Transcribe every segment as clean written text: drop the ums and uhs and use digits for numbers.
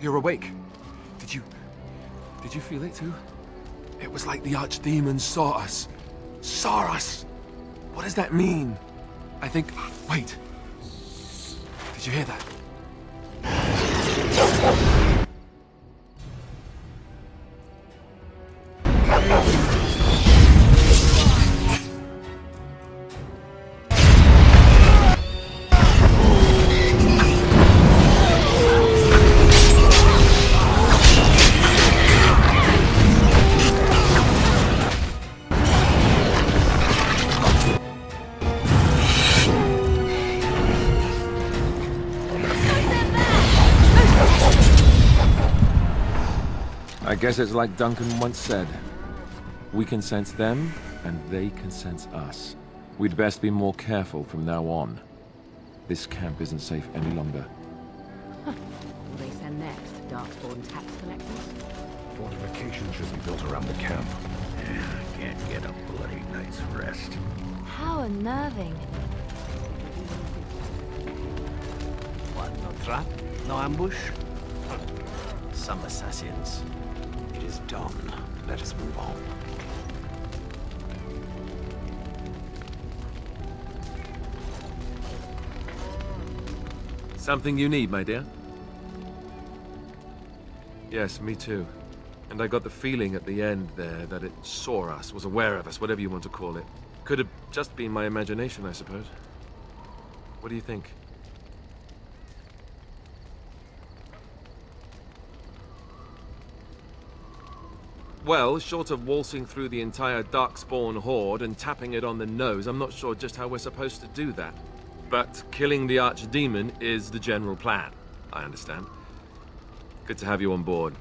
You're awake. Did you feel it too? It was like the archdemon saw us. Saw us! What does that mean? I think... Wait. Did you hear that? I guess it's like Duncan once said. We can sense them, and they can sense us. We'd best be more careful from now on. This camp isn't safe any longer. Huh. Will they send next? Darkspawn tax collectors? Fortification should be built around the camp. Can't get a bloody night's rest. How unnerving. What, no trap? No ambush? Some assassins. It is done. Let us move on. Something you need, my dear? Yes, me too. And I got the feeling at the end there that it saw us, was aware of us, whatever you want to call it. Could have just been my imagination, I suppose. What do you think? Well, short of waltzing through the entire Darkspawn horde and tapping it on the nose, I'm not sure just how we're supposed to do that. But killing the archdemon is the general plan, I understand. Good to have you on board.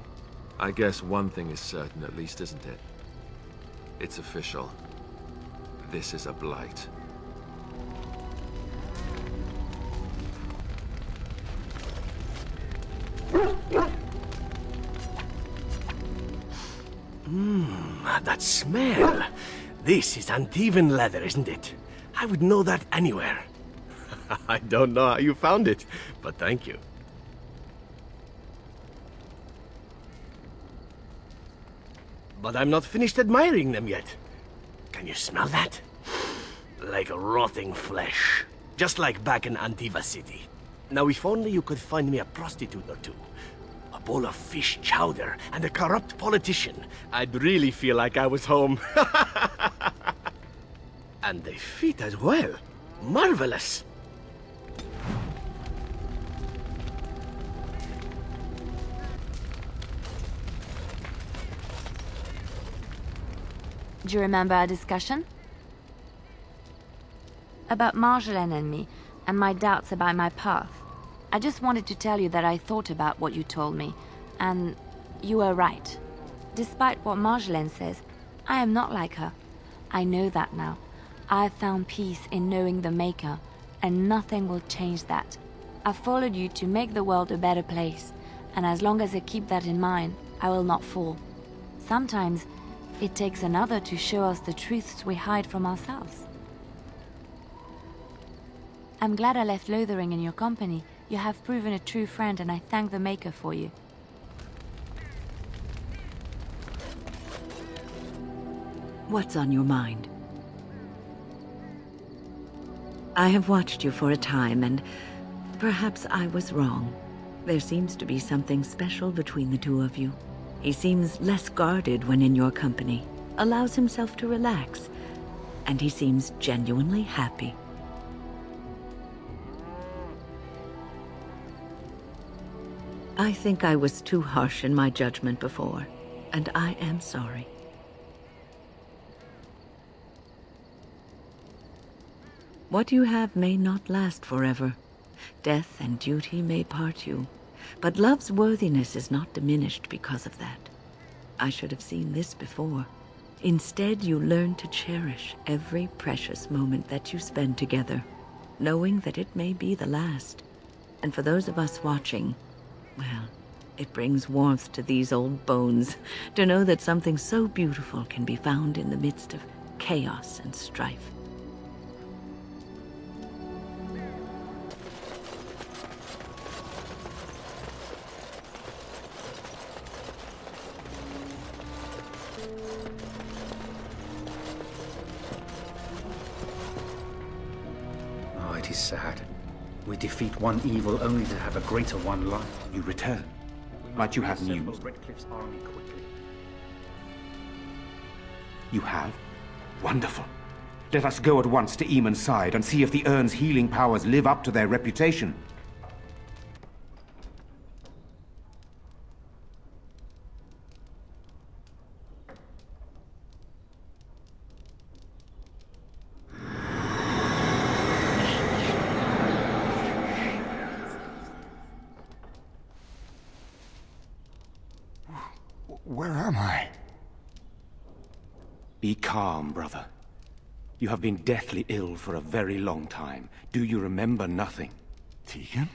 I guess one thing is certain at least, isn't it? It's official. This is a blight. That smell. This is Antivan leather, isn't it? I would know that anywhere. I don't know how you found it, but thank you. But I'm not finished admiring them yet. Can you smell that? Like rotting flesh. Just like back in Antiva City. Now, if only you could find me a prostitute or two. A bowl of fish chowder and a corrupt politician. I'd really feel like I was home. And they fit as well. Marvelous. Do you remember our discussion? About Marjolaine and me, and my doubts about my path. I just wanted to tell you that I thought about what you told me, and you were right. Despite what Marjolaine says, I am not like her. I know that now. I have found peace in knowing the Maker, and nothing will change that. I followed you to make the world a better place, and as long as I keep that in mind, I will not fall. Sometimes, it takes another to show us the truths we hide from ourselves. I'm glad I left Lothering in your company. You have proven a true friend, and I thank the Maker for you. What's on your mind? I have watched you for a time, and perhaps I was wrong. There seems to be something special between the two of you. He seems less guarded when in your company, allows himself to relax, and he seems genuinely happy. I think I was too harsh in my judgment before, and I am sorry. What you have may not last forever. Death and duty may part you, but love's worthiness is not diminished because of that. I should have seen this before. Instead, you learn to cherish every precious moment that you spend together, knowing that it may be the last. And for those of us watching, well, it brings warmth to these old bones to know that something so beautiful can be found in the midst of chaos and strife. Oh, it is sad. We defeat one evil only to have a greater one lie. You return. Might you have news? Redcliffe's army quickly. You have? Wonderful. Let us go at once to Eamon's side and see if the Urn's healing powers live up to their reputation. Where am I? Be calm, brother. You have been deathly ill for a very long time. Do you remember nothing? Tegan?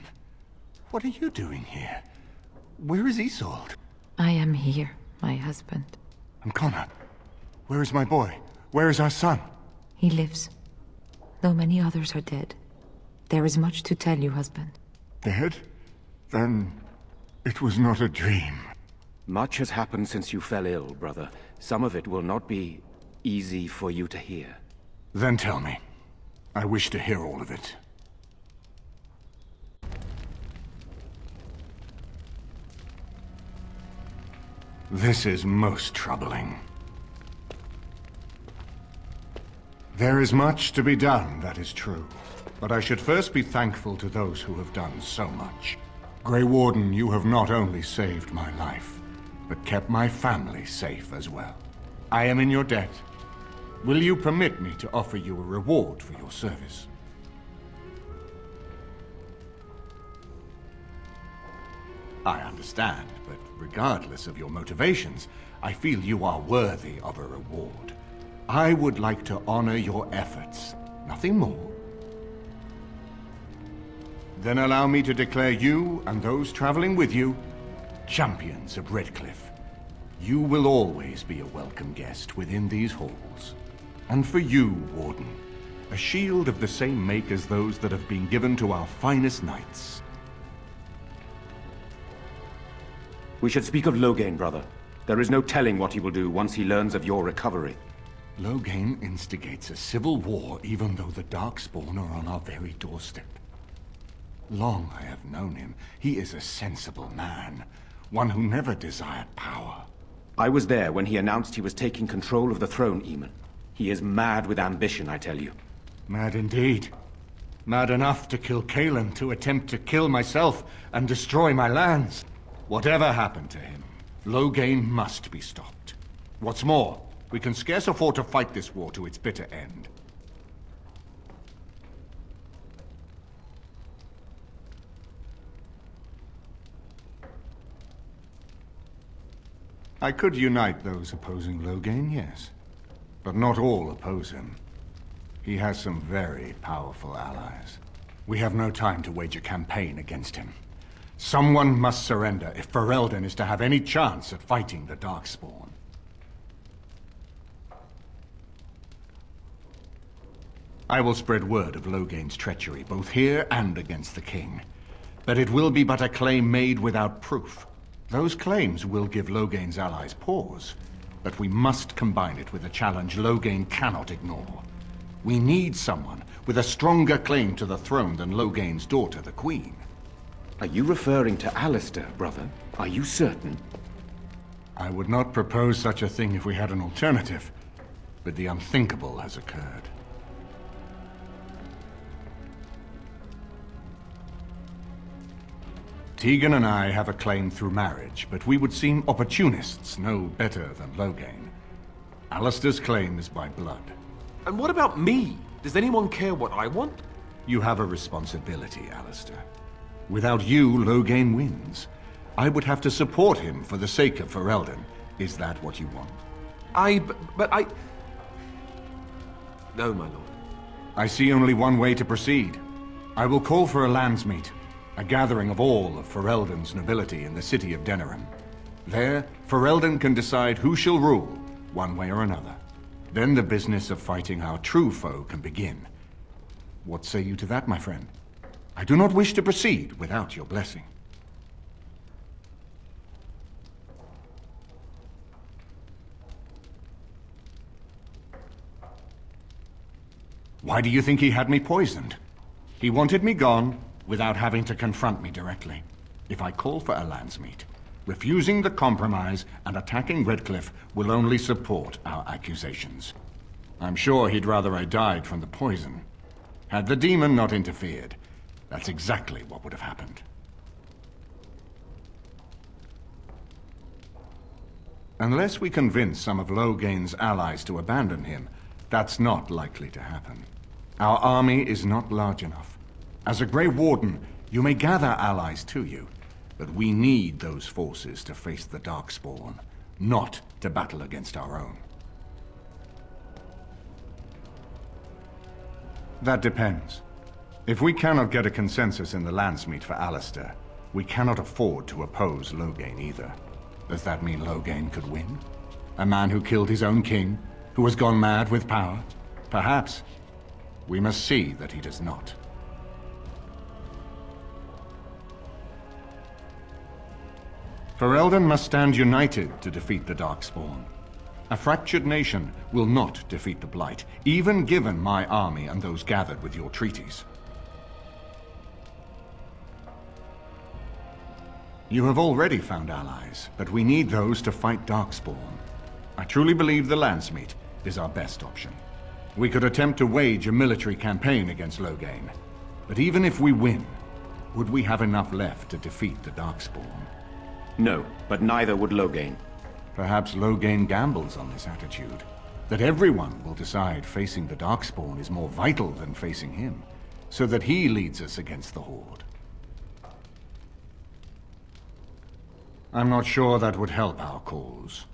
What are you doing here? Where is Isolde? I am here, my husband. And Connor? Where is my boy? Where is our son? He lives, though many others are dead. There is much to tell you, husband. Dead? Then it was not a dream. Much has happened since you fell ill, brother. Some of it will not be easy for you to hear. Then tell me. I wish to hear all of it. This is most troubling. There is much to be done, that is true. But I should first be thankful to those who have done so much. Grey Warden, you have not only saved my life, but kept my family safe as well. I am in your debt. Will you permit me to offer you a reward for your service? I understand, but regardless of your motivations, I feel you are worthy of a reward. I would like to honor your efforts, nothing more. Then allow me to declare you and those traveling with you champions of Redcliffe. You will always be a welcome guest within these halls. And for you, Warden, a shield of the same make as those that have been given to our finest knights. We should speak of Loghain, brother. There is no telling what he will do once he learns of your recovery. Loghain instigates a civil war even though the Darkspawn are on our very doorstep. Long I have known him. He is a sensible man, one who never desired power. I was there when he announced he was taking control of the throne, Eamon. He is mad with ambition, I tell you. Mad indeed. Mad enough to kill Cailan, to attempt to kill myself and destroy my lands. Whatever happened to him, Loghain must be stopped. What's more, we can scarce afford to fight this war to its bitter end. I could unite those opposing Loghain, yes. But not all oppose him. He has some very powerful allies. We have no time to wage a campaign against him. Someone must surrender if Ferelden is to have any chance at fighting the Darkspawn. I will spread word of Loghain's treachery, both here and against the King. But it will be but a claim made without proof. Those claims will give Loghain's allies pause, but we must combine it with a challenge Loghain cannot ignore. We need someone with a stronger claim to the throne than Loghain's daughter, the Queen. Are you referring to Alistair, brother? Are you certain? I would not propose such a thing if we had an alternative, but the unthinkable has occurred. Tegan and I have a claim through marriage, but we would seem opportunists no better than Loghain. Alistair's claim is by blood. And what about me? Does anyone care what I want? You have a responsibility, Alistair. Without you, Loghain wins. I would have to support him for the sake of Ferelden. Is that what you want? But I... No, my lord. I see only one way to proceed. I will call for a landsmeet. A gathering of all of Ferelden's nobility in the city of Denerim. There, Ferelden can decide who shall rule, one way or another. Then the business of fighting our true foe can begin. What say you to that, my friend? I do not wish to proceed without your blessing. Why do you think he had me poisoned? He wanted me gone without having to confront me directly. If I call for a landsmeet, refusing the compromise and attacking Redcliffe will only support our accusations. I'm sure he'd rather I died from the poison. Had the demon not interfered, that's exactly what would have happened. Unless we convince some of Logain's allies to abandon him, that's not likely to happen. Our army is not large enough. As a Grey Warden, you may gather allies to you, but we need those forces to face the Darkspawn, not to battle against our own. That depends. If we cannot get a consensus in the Landsmeet for Alistair, we cannot afford to oppose Logain either. Does that mean Logain could win? A man who killed his own king, who has gone mad with power? Perhaps. We must see that he does not. Ferelden must stand united to defeat the Darkspawn. A fractured nation will not defeat the Blight, even given my army and those gathered with your treaties. You have already found allies, but we need those to fight Darkspawn. I truly believe the Landsmeet is our best option. We could attempt to wage a military campaign against Logain, but even if we win, would we have enough left to defeat the Darkspawn? No, but neither would Logain. Perhaps Logain gambles on this attitude, that everyone will decide facing the Darkspawn is more vital than facing him, so that he leads us against the Horde. I'm not sure that would help our cause.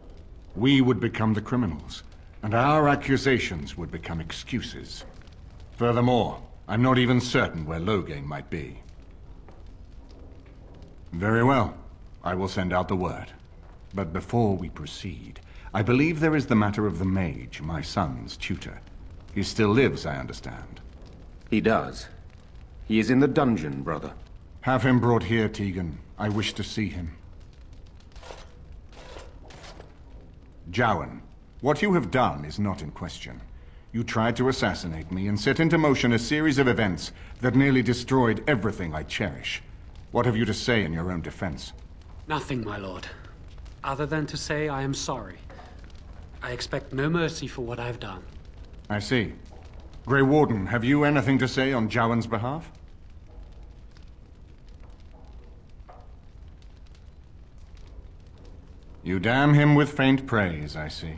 We would become the criminals, and our accusations would become excuses. Furthermore, I'm not even certain where Logain might be. Very well. I will send out the word. But before we proceed, I believe there is the matter of the mage, my son's tutor. He still lives, I understand. He does. He is in the dungeon, brother. Have him brought here, Tegan. I wish to see him. Jowan, what you have done is not in question. You tried to assassinate me and set into motion a series of events that nearly destroyed everything I cherish. What have you to say in your own defense? Nothing, my lord. Other than to say I am sorry. I expect no mercy for what I've done. I see. Grey Warden, have you anything to say on Jowan's behalf? You damn him with faint praise, I see.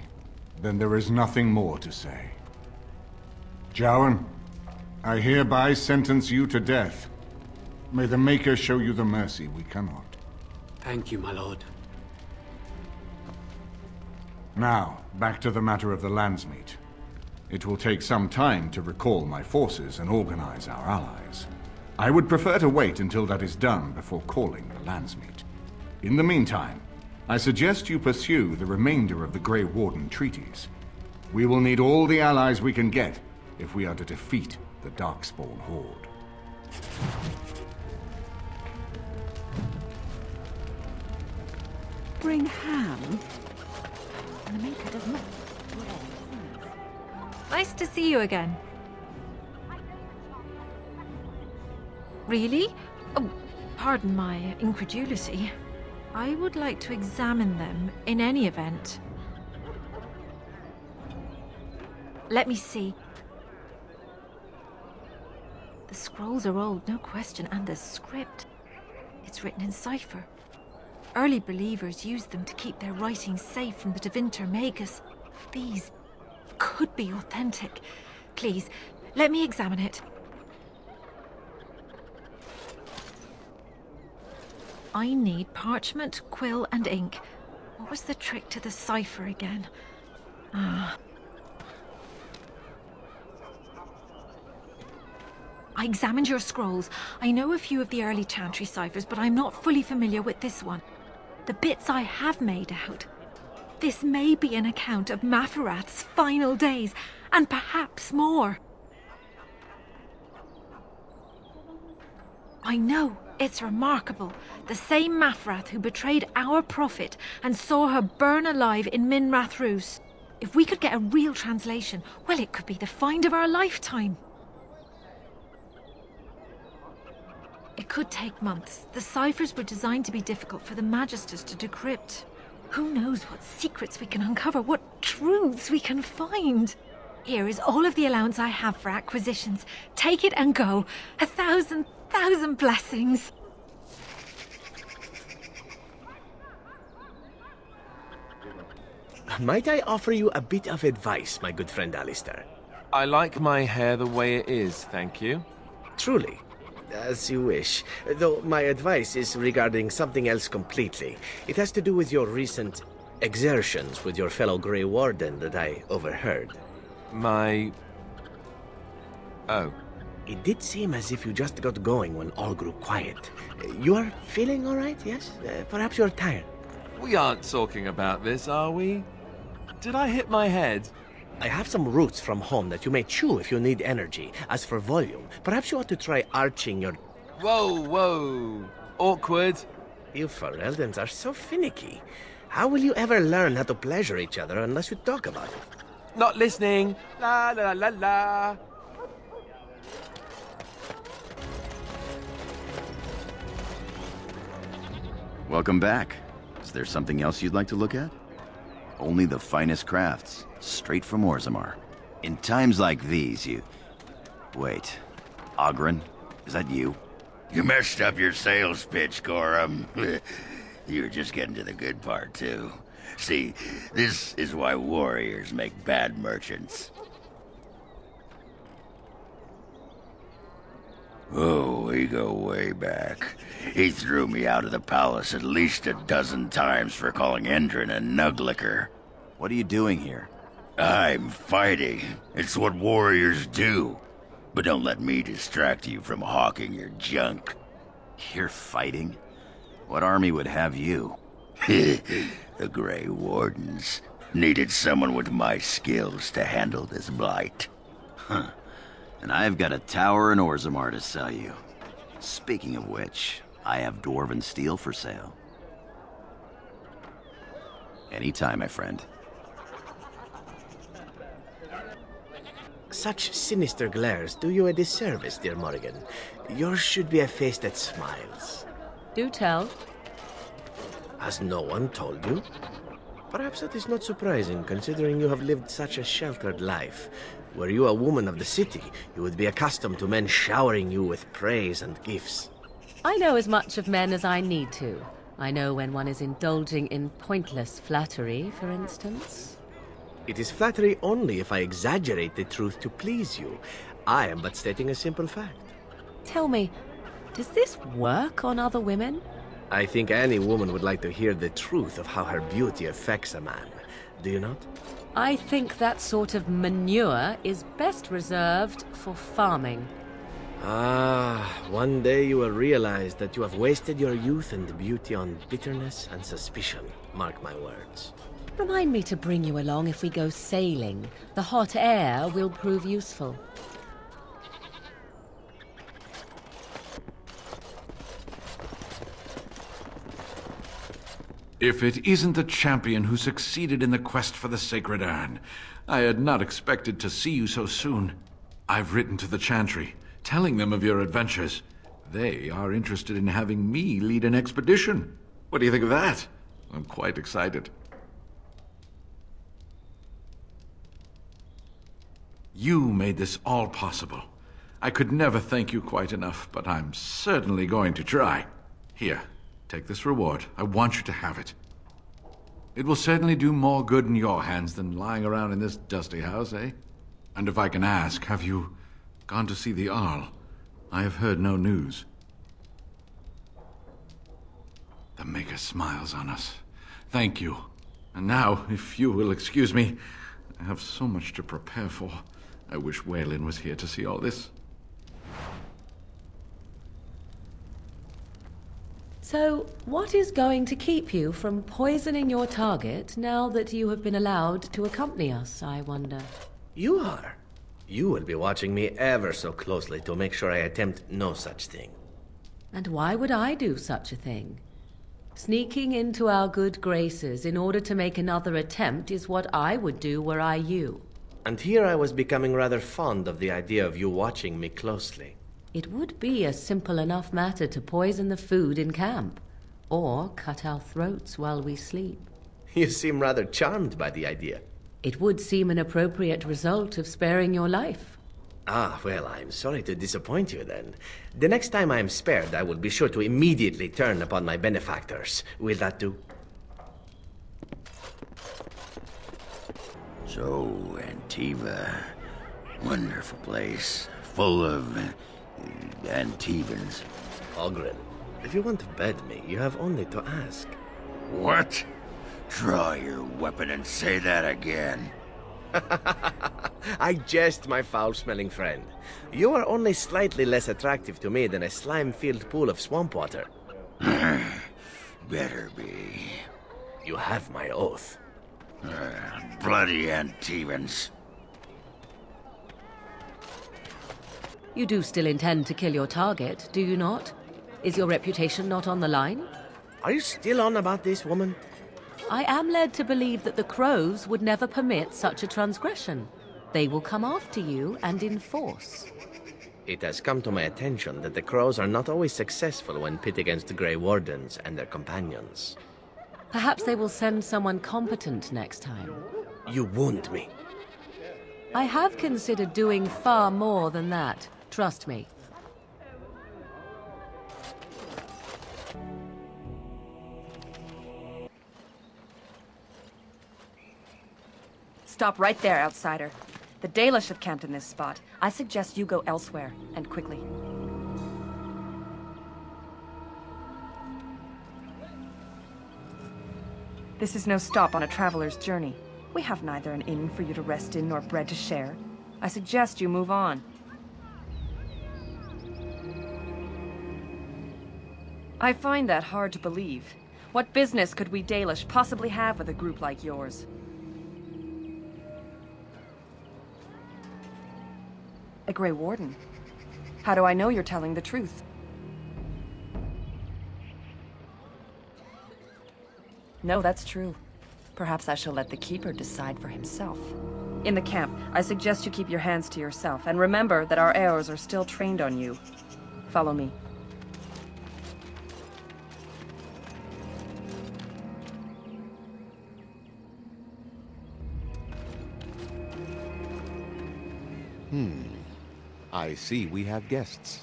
Then there is nothing more to say. Jowan, I hereby sentence you to death. May the Maker show you the mercy we cannot. Thank you, my lord. Now, back to the matter of the Landsmeet. It will take some time to recall my forces and organize our allies. I would prefer to wait until that is done before calling the Landsmeet. In the meantime, I suggest you pursue the remainder of the Grey Warden treaties. We will need all the allies we can get if we are to defeat the Darkspawn Horde. Bring ham. The Maker does not. Nice to see you again. Really? Oh, pardon my incredulity. I would like to examine them in any event. Let me see. The scrolls are old, no question, and the script. It's written in cipher. Early believers used them to keep their writings safe from the Tevinter Magus. These could be authentic. Please, let me examine it. I need parchment, quill, and ink. What was the trick to the cipher again? I examined your scrolls. I know a few of the early Chantry ciphers, but I'm not fully familiar with this one. The bits I have made out. This may be an account of Maferath's final days, and perhaps more. I know, it's remarkable. The same Maferath who betrayed our prophet and saw her burn alive in Minrath Rus. If we could get a real translation, well, it could be the find of our lifetime. It could take months. The ciphers were designed to be difficult for the Magisters to decrypt. Who knows what secrets we can uncover, what truths we can find. Here is all of the allowance I have for acquisitions. Take it and go. 1,000 blessings. Might I offer you a bit of advice, my good friend Alistair? I like my hair the way it is, thank you. Truly. As you wish. Though my advice is regarding something else completely. It has to do with your recent exertions with your fellow Grey Warden that I overheard. Oh. It did seem as if you just got going when all grew quiet. You are feeling all right, yes? Perhaps you're tired. We aren't talking about this, are we? Did I hit my head? I have some roots from home that you may chew if you need energy. As for volume, perhaps you ought to try arching your... Whoa. Awkward. You Fereldans are so finicky. How will you ever learn how to pleasure each other unless you talk about it? Not listening. La la la la. Welcome back. Is there something else you'd like to look at? Only the finest crafts, straight from Orzammar. In times like these, you... Wait. Ogren? Is that you? You messed up your sales pitch, Gorham. You were just getting to the good part, too. See, this is why warriors make bad merchants. Oh, we go way back. He threw me out of the palace at least a dozen times for calling Endrin a nuglicker. What are you doing here? I'm fighting. It's what warriors do. But don't let me distract you from hawking your junk. You're fighting? What army would have you? The Grey Wardens needed someone with my skills to handle this blight. Huh. And I've got a tower in Orzammar to sell you. Speaking of which, I have dwarven steel for sale. Anytime, my friend. Such sinister glares do you a disservice, dear Morrigan. Yours should be a face that smiles. Do tell. Has no one told you? Perhaps that is not surprising, considering you have lived such a sheltered life. Were you a woman of the city, you would be accustomed to men showering you with praise and gifts. I know as much of men as I need to. I know when one is indulging in pointless flattery, for instance. It is flattery only if I exaggerate the truth to please you. I am but stating a simple fact. Tell me, does this work on other women? I think any woman would like to hear the truth of how her beauty affects a man. Do you not? I think that sort of manure is best reserved for farming. Ah, one day you will realize that you have wasted your youth and beauty on bitterness and suspicion. Mark my words. Remind me to bring you along if we go sailing. The hot air will prove useful. If it isn't the champion who succeeded in the quest for the Sacred Urn, I had not expected to see you so soon. I've written to the Chantry, telling them of your adventures. They are interested in having me lead an expedition. What do you think of that? I'm quite excited. You made this all possible. I could never thank you quite enough, but I'm certainly going to try. Here. Take this reward. I want you to have it. It will certainly do more good in your hands than lying around in this dusty house, eh? And if I can ask, have you gone to see the Arl? I have heard no news. The Maker smiles on us. Thank you. And now, if you will excuse me, I have so much to prepare for. I wish Waylin was here to see all this. So, what is going to keep you from poisoning your target now that you have been allowed to accompany us, I wonder? You are. You will be watching me ever so closely to make sure I attempt no such thing. And why would I do such a thing? Sneaking into our good graces in order to make another attempt is what I would do were I you. And here I was becoming rather fond of the idea of you watching me closely. It would be a simple enough matter to poison the food in camp, or cut our throats while we sleep. You seem rather charmed by the idea. It would seem an appropriate result of sparing your life. Ah, well, I'm sorry to disappoint you then. The next time I am spared, I will be sure to immediately turn upon my benefactors. Will that do? So, Antiva. Wonderful place. Full of Antivans. Ogren, if you want to bed me, you have only to ask. What? Draw your weapon and say that again. I jest, my foul-smelling friend. You are only slightly less attractive to me than a slime-filled pool of swamp water. Better be. You have my oath. Bloody Antivans. You do still intend to kill your target, do you not? Is your reputation not on the line? Are you still on about this, woman? I am led to believe that the crows would never permit such a transgression. They will come after you and in force. It has come to my attention that the crows are not always successful when pit against the Grey Wardens and their companions. Perhaps they will send someone competent next time. You wound me. I have considered doing far more than that. Trust me. Stop right there, outsider. The Dalish have camped in this spot. I suggest you go elsewhere, and quickly. This is no stop on a traveler's journey. We have neither an inn for you to rest in nor bread to share. I suggest you move on. I find that hard to believe. What business could we Dalish possibly have with a group like yours? A Grey Warden? How do I know you're telling the truth? No, that's true. Perhaps I shall let the Keeper decide for himself. In the camp, I suggest you keep your hands to yourself, and remember that our arrows are still trained on you. Follow me. I see we have guests.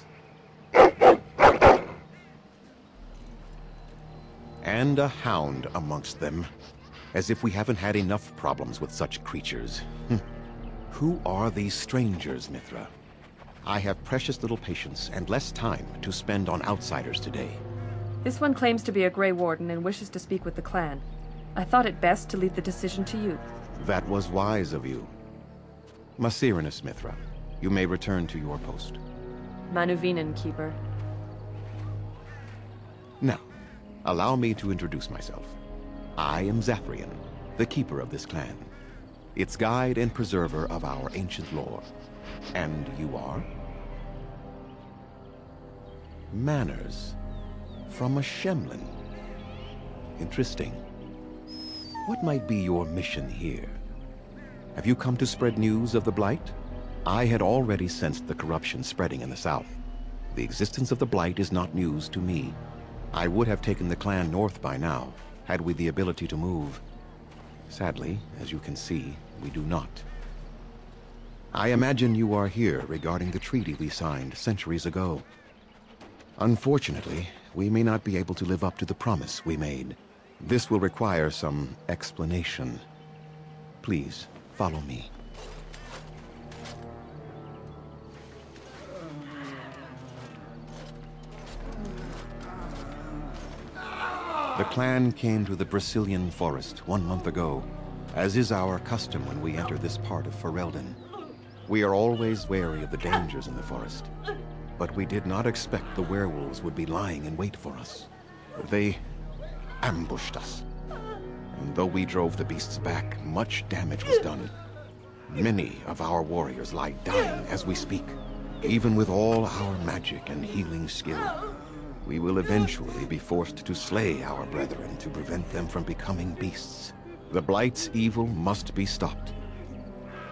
And a hound amongst them. As if we haven't had enough problems with such creatures. Who are these strangers, Mithra? I have precious little patience and less time to spend on outsiders today. This one claims to be a Grey Warden and wishes to speak with the clan. I thought it best to leave the decision to you. That was wise of you. Maserenus, Mithra. You may return to your post. Manuvinen, Keeper. Now, allow me to introduce myself. I am Zathrian, the keeper of this clan, its guide and preserver of our ancient lore. And you are? Manners. From a Shemlin. Interesting. What might be your mission here? Have you come to spread news of the Blight? I had already sensed the corruption spreading in the south. The existence of the Blight is not news to me. I would have taken the clan north by now, had we the ability to move. Sadly, as you can see, we do not. I imagine you are here regarding the treaty we signed centuries ago. Unfortunately, we may not be able to live up to the promise we made. This will require some explanation. Please, follow me. The clan came to the Brazilian forest 1 month ago, as is our custom when we enter this part of Ferelden. We are always wary of the dangers in the forest, but we did not expect the werewolves would be lying in wait for us. They ambushed us, and though we drove the beasts back, much damage was done. Many of our warriors lie dying as we speak. Even with all our magic and healing skill, we will eventually be forced to slay our brethren to prevent them from becoming beasts. The Blight's evil must be stopped.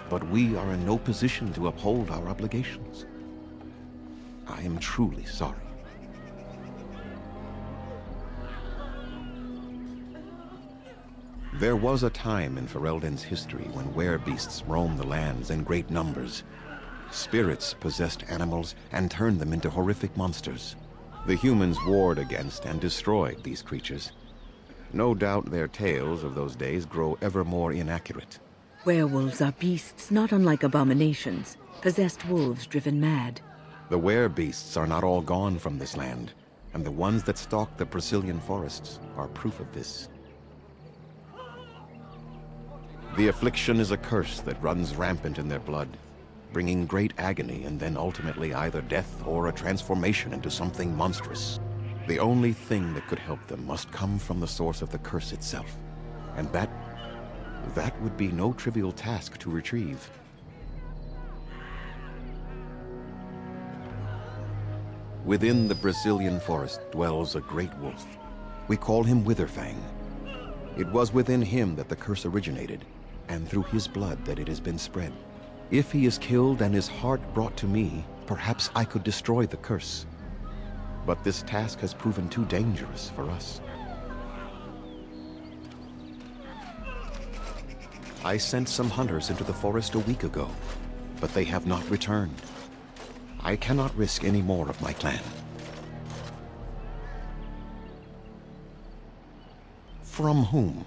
But we are in no position to uphold our obligations. I am truly sorry. There was a time in Ferelden's history when werebeasts roamed the lands in great numbers. Spirits possessed animals and turned them into horrific monsters. The humans warred against and destroyed these creatures. No doubt their tales of those days grow ever more inaccurate. Werewolves are beasts not unlike abominations, possessed wolves driven mad. The werebeasts are not all gone from this land, and the ones that stalk the Brazilian forests are proof of this. The affliction is a curse that runs rampant in their blood, bringing great agony and then ultimately either death or a transformation into something monstrous. The only thing that could help them must come from the source of the curse itself, and that would be no trivial task to retrieve. Within the Brazilian forest dwells a great wolf. We call him Witherfang. It was within him that the curse originated, and through his blood that it has been spread. If he is killed and his heart brought to me, perhaps I could destroy the curse. But this task has proven too dangerous for us. I sent some hunters into the forest a week ago, but they have not returned. I cannot risk any more of my clan. From whom?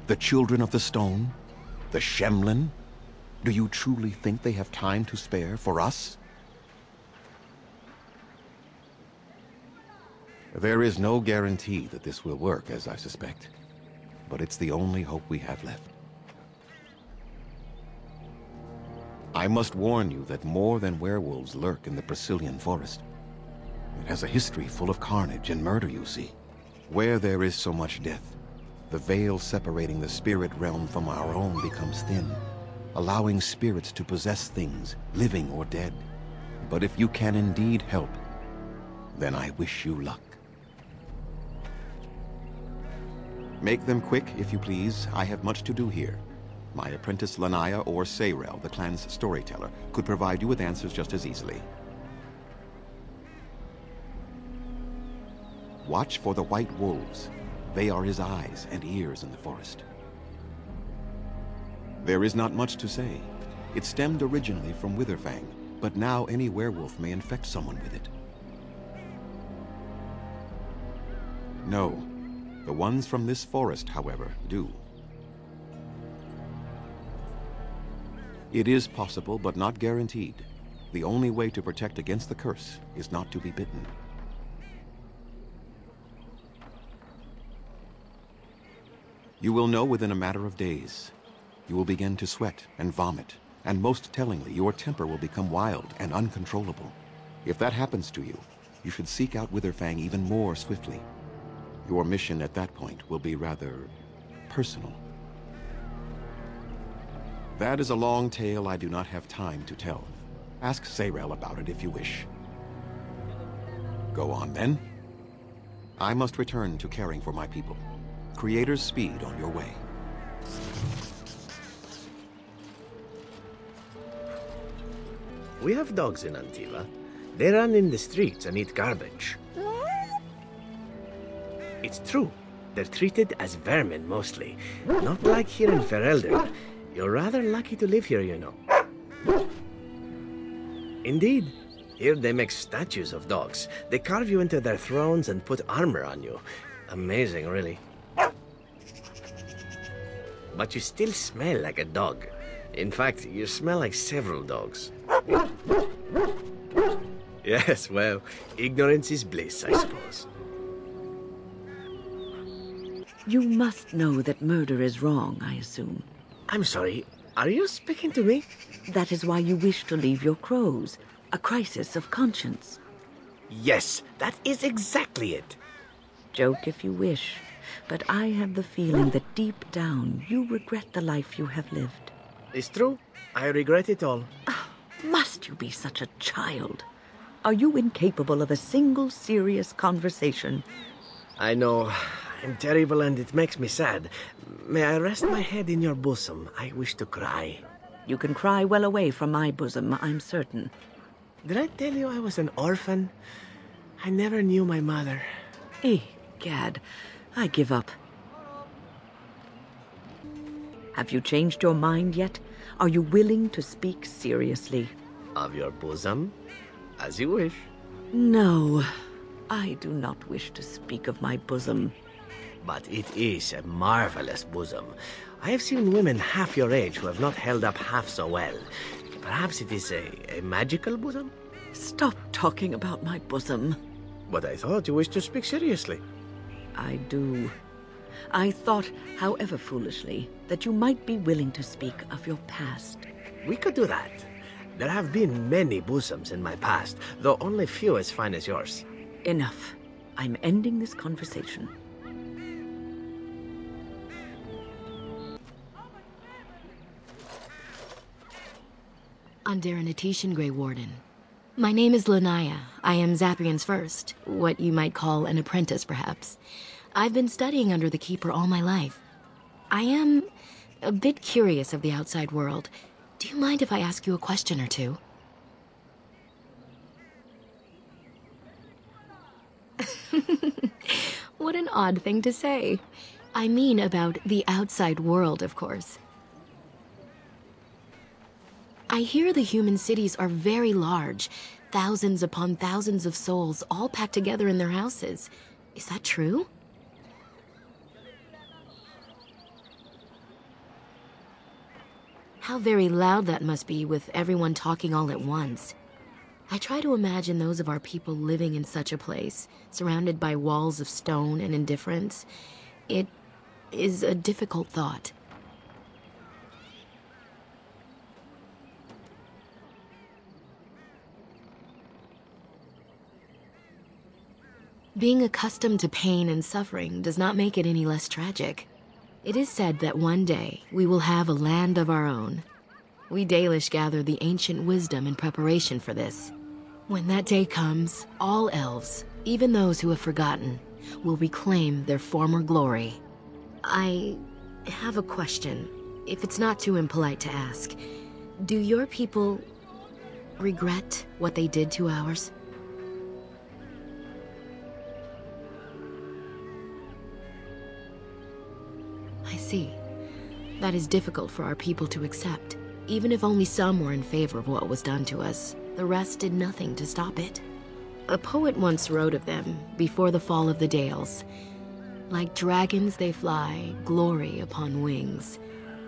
The Children of the Stone? The Shemlin? Do you truly think they have time to spare for us? There is no guarantee that this will work, as I suspect. But it's the only hope we have left. I must warn you that more than werewolves lurk in the Brazilian forest. It has a history full of carnage and murder, you see. Where there is so much death, the veil separating the spirit realm from our own becomes thin, allowing spirits to possess things, living or dead. But if you can indeed help, then I wish you luck. Make them quick, if you please. I have much to do here. My apprentice Lanaya or Sayrel, the clan's storyteller, could provide you with answers just as easily. Watch for the white wolves. They are his eyes and ears in the forest. There is not much to say. It stemmed originally from Witherfang, but now any werewolf may infect someone with it. No. The ones from this forest, however, do. It is possible, but not guaranteed. The only way to protect against the curse is not to be bitten. You will know within a matter of days. You will begin to sweat and vomit, and most tellingly, your temper will become wild and uncontrollable. If that happens to you, you should seek out Witherfang even more swiftly. Your mission at that point will be rather personal. That is a long tale I do not have time to tell. Ask Sayrel about it if you wish. Go on, then. I must return to caring for my people. Creator's speed on your way. We have dogs in Antiva. They run in the streets and eat garbage. It's true. They're treated as vermin mostly. Not like here in Ferelden. You're rather lucky to live here, you know. Indeed. Here they make statues of dogs. They carve you into their thrones and put armor on you. Amazing, really. But you still smell like a dog. In fact, you smell like several dogs. Yes, well, ignorance is bliss, I suppose. You must know that murder is wrong, I assume. I'm sorry, are you speaking to me? That is why you wish to leave your crows. A crisis of conscience. Yes, that is exactly it. Joke if you wish, but I have the feeling that deep down you regret the life you have lived. It's true. I regret it all. Oh, must you be such a child? Are you incapable of a single serious conversation? I know. I'm terrible and it makes me sad. May I rest my head in your bosom? I wish to cry. You can cry well away from my bosom, I'm certain. Did I tell you I was an orphan? I never knew my mother. Gad, I give up. Have you changed your mind yet? Are you willing to speak seriously? Of your bosom? As you wish. No, I do not wish to speak of my bosom. But it is a marvelous bosom. I have seen women half your age who have not held up half so well. Perhaps it is a magical bosom? Stop talking about my bosom. But I thought you wished to speak seriously. I do. I thought, however foolishly, that you might be willing to speak of your past. We could do that. There have been many bosoms in my past, though only few as fine as yours. Enough. I'm ending this conversation. Underanitishan, Grey Warden. My name is Lanaya. I am Zaprian's first, what you might call an apprentice, perhaps. I've been studying under the Keeper all my life. I am a bit curious of the outside world. Do you mind if I ask you a question or two? What an odd thing to say. I mean about the outside world, of course. I hear the human cities are very large, thousands upon thousands of souls all packed together in their houses. Is that true? How very loud that must be with everyone talking all at once. I try to imagine those of our people living in such a place, surrounded by walls of stone and indifference. It is a difficult thought. Being accustomed to pain and suffering does not make it any less tragic. It is said that one day we will have a land of our own. We Dalish gather the ancient wisdom in preparation for this. When that day comes, all elves, even those who have forgotten, will reclaim their former glory. I have a question, if it's not too impolite to ask. Do your people regret what they did to ours? I see. That is difficult for our people to accept. Even if only some were in favor of what was done to us, the rest did nothing to stop it. A poet once wrote of them, before the fall of the Dales. Like dragons they fly, glory upon wings.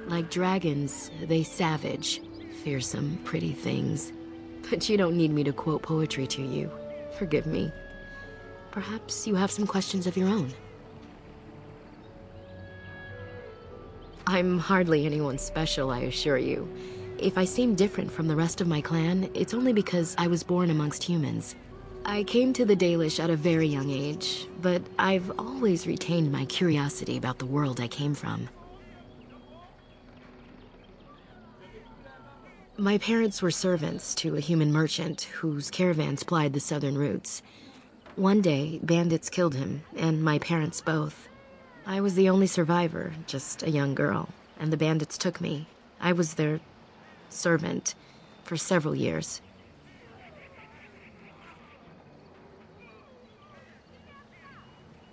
Like dragons, they savage, fearsome, pretty things. But you don't need me to quote poetry to you. Forgive me. Perhaps you have some questions of your own. I'm hardly anyone special, I assure you. If I seem different from the rest of my clan, it's only because I was born amongst humans. I came to the Dalish at a very young age, but I've always retained my curiosity about the world I came from. My parents were servants to a human merchant whose caravans plied the southern routes. One day, bandits killed him, and my parents both. I was the only survivor, just a young girl, and the bandits took me. I was their servant for several years.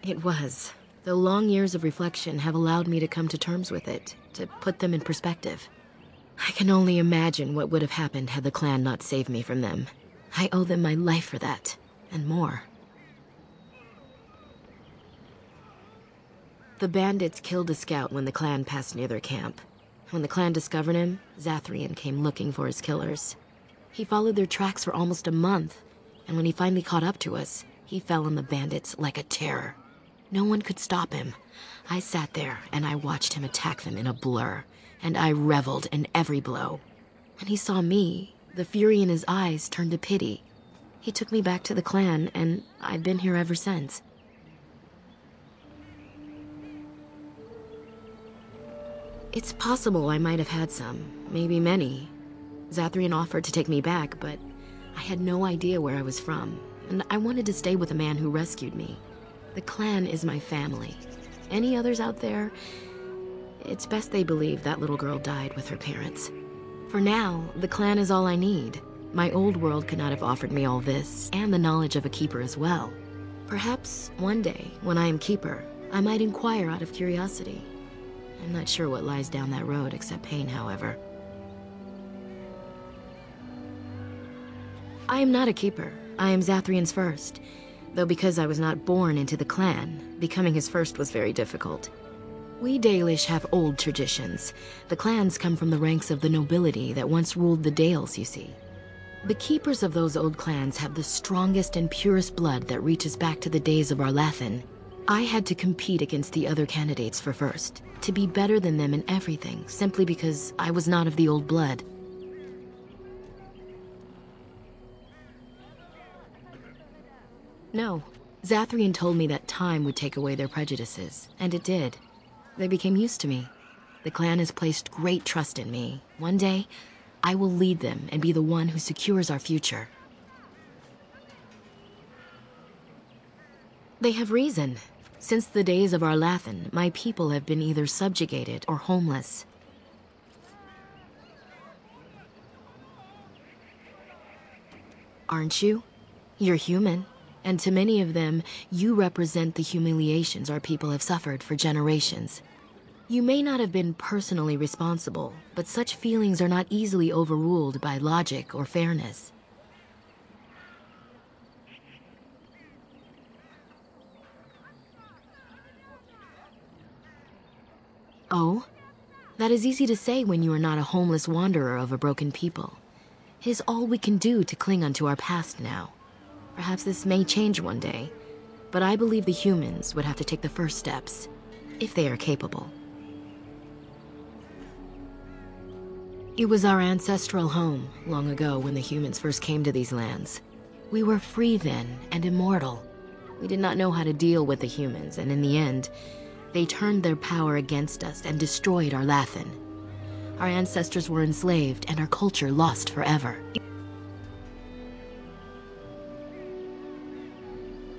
It was. The long years of reflection have allowed me to come to terms with it, to put them in perspective. I can only imagine what would have happened had the clan not saved me from them. I owe them my life for that, and more. The bandits killed a scout when the clan passed near their camp. When the clan discovered him, Zathrian came looking for his killers. He followed their tracks for almost a month, and when he finally caught up to us, he fell on the bandits like a terror. No one could stop him. I sat there and I watched him attack them in a blur, and I reveled in every blow. When he saw me, the fury in his eyes turned to pity. He took me back to the clan, and I've been here ever since. It's possible I might have had some, maybe many. Zathrian offered to take me back, but I had no idea where I was from, and I wanted to stay with the man who rescued me. The clan is my family. Any others out there? It's best they believe that little girl died with her parents. For now, the clan is all I need. My old world could not have offered me all this, and the knowledge of a keeper as well. Perhaps one day, when I am keeper, I might inquire out of curiosity. I'm not sure what lies down that road except pain, however. I am not a keeper. I am Zathrian's first. Though because I was not born into the clan, becoming his first was very difficult. We Dalish have old traditions. The clans come from the ranks of the nobility that once ruled the Dales, you see. The keepers of those old clans have the strongest and purest blood that reaches back to the days of Arlathan. I had to compete against the other candidates for first, to be better than them in everything, simply because I was not of the old blood. No, Zathrian told me that time would take away their prejudices, and it did. They became used to me. The clan has placed great trust in me. One day, I will lead them and be the one who secures our future. They have reason. Since the days of Arlathan, my people have been either subjugated or homeless. Aren't you? You're human. And to many of them, you represent the humiliations our people have suffered for generations. You may not have been personally responsible, but such feelings are not easily overruled by logic or fairness. Oh? That is easy to say when you are not a homeless wanderer of a broken people. It is all we can do to cling onto our past now. Perhaps this may change one day, but I believe the humans would have to take the first steps, if they are capable. It was our ancestral home, long ago when the humans first came to these lands. We were free then, and immortal. We did not know how to deal with the humans, and in the end, they turned their power against us and destroyed Arlathan. Our ancestors were enslaved, and our culture lost forever.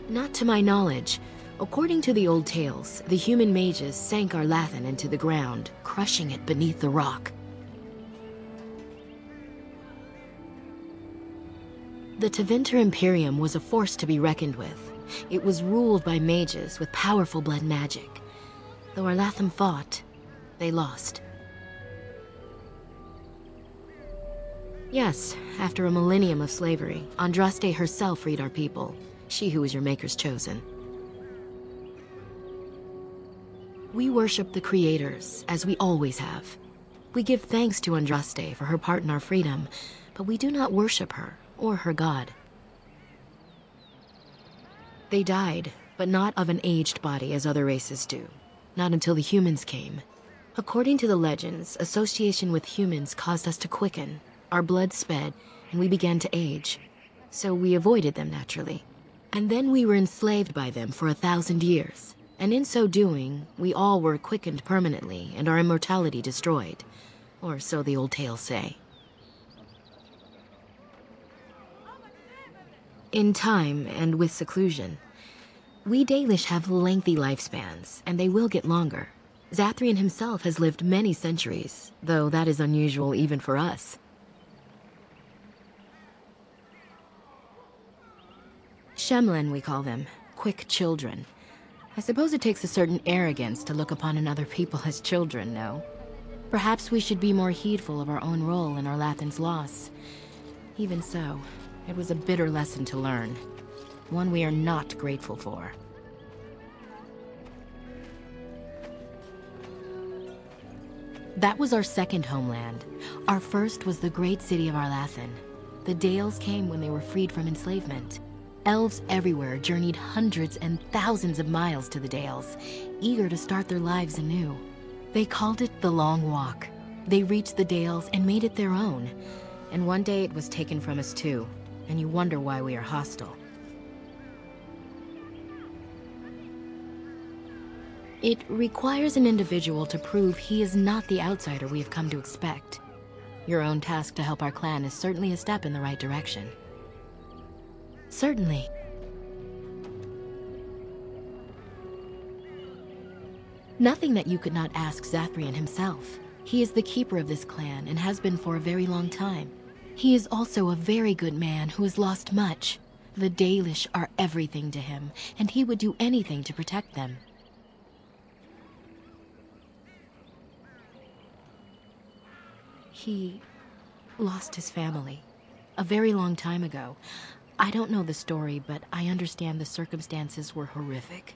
Not to my knowledge. According to the old tales, the human mages sank Arlathan into the ground, crushing it beneath the rock. The Tevinter Imperium was a force to be reckoned with. It was ruled by mages with powerful blood magic. Though Arlathan fought, they lost. Yes, after a millennium of slavery, Andraste herself freed our people. She who was your maker's chosen. We worship the creators, as we always have. We give thanks to Andraste for her part in our freedom, but we do not worship her or her god. They died, but not of an aged body as other races do. Not until the humans came. According to the legends, association with humans caused us to quicken. Our blood sped, and we began to age. So we avoided them naturally. And then we were enslaved by them for 1,000 years. And in so doing, we all were quickened permanently and our immortality destroyed. Or so the old tales say. In time, and with seclusion, we Dalish have lengthy lifespans, and they will get longer. Zathrian himself has lived many centuries, though that is unusual even for us. Shemlen, we call them. Quick children. I suppose it takes a certain arrogance to look upon another people as children, no? Perhaps we should be more heedful of our own role in Arlathan's loss. Even so, it was a bitter lesson to learn. One we are not grateful for. That was our second homeland. Our first was the great city of Arlathan. The Dales came when they were freed from enslavement. Elves everywhere journeyed hundreds and thousands of miles to the Dales, eager to start their lives anew. They called it the Long Walk. They reached the Dales and made it their own. And one day it was taken from us too, and you wonder why we are hostile. It requires an individual to prove he is not the outsider we have come to expect. Your own task to help our clan is certainly a step in the right direction. Certainly. Nothing that you could not ask Zathrian himself. He is the keeper of this clan and has been for a very long time. He is also a very good man who has lost much. The Dalish are everything to him, and he would do anything to protect them. He lost his family a very long time ago. I don't know the story, but I understand the circumstances were horrific.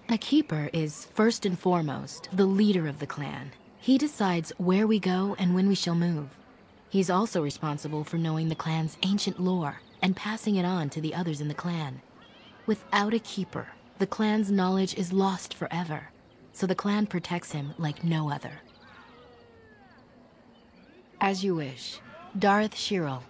The Keeper is, first and foremost, the leader of the clan. He decides where we go and when we shall move. He's also responsible for knowing the clan's ancient lore and passing it on to the others in the clan. Without a Keeper, the clan's knowledge is lost forever, so the clan protects him like no other. As you wish. Dareth Shirel,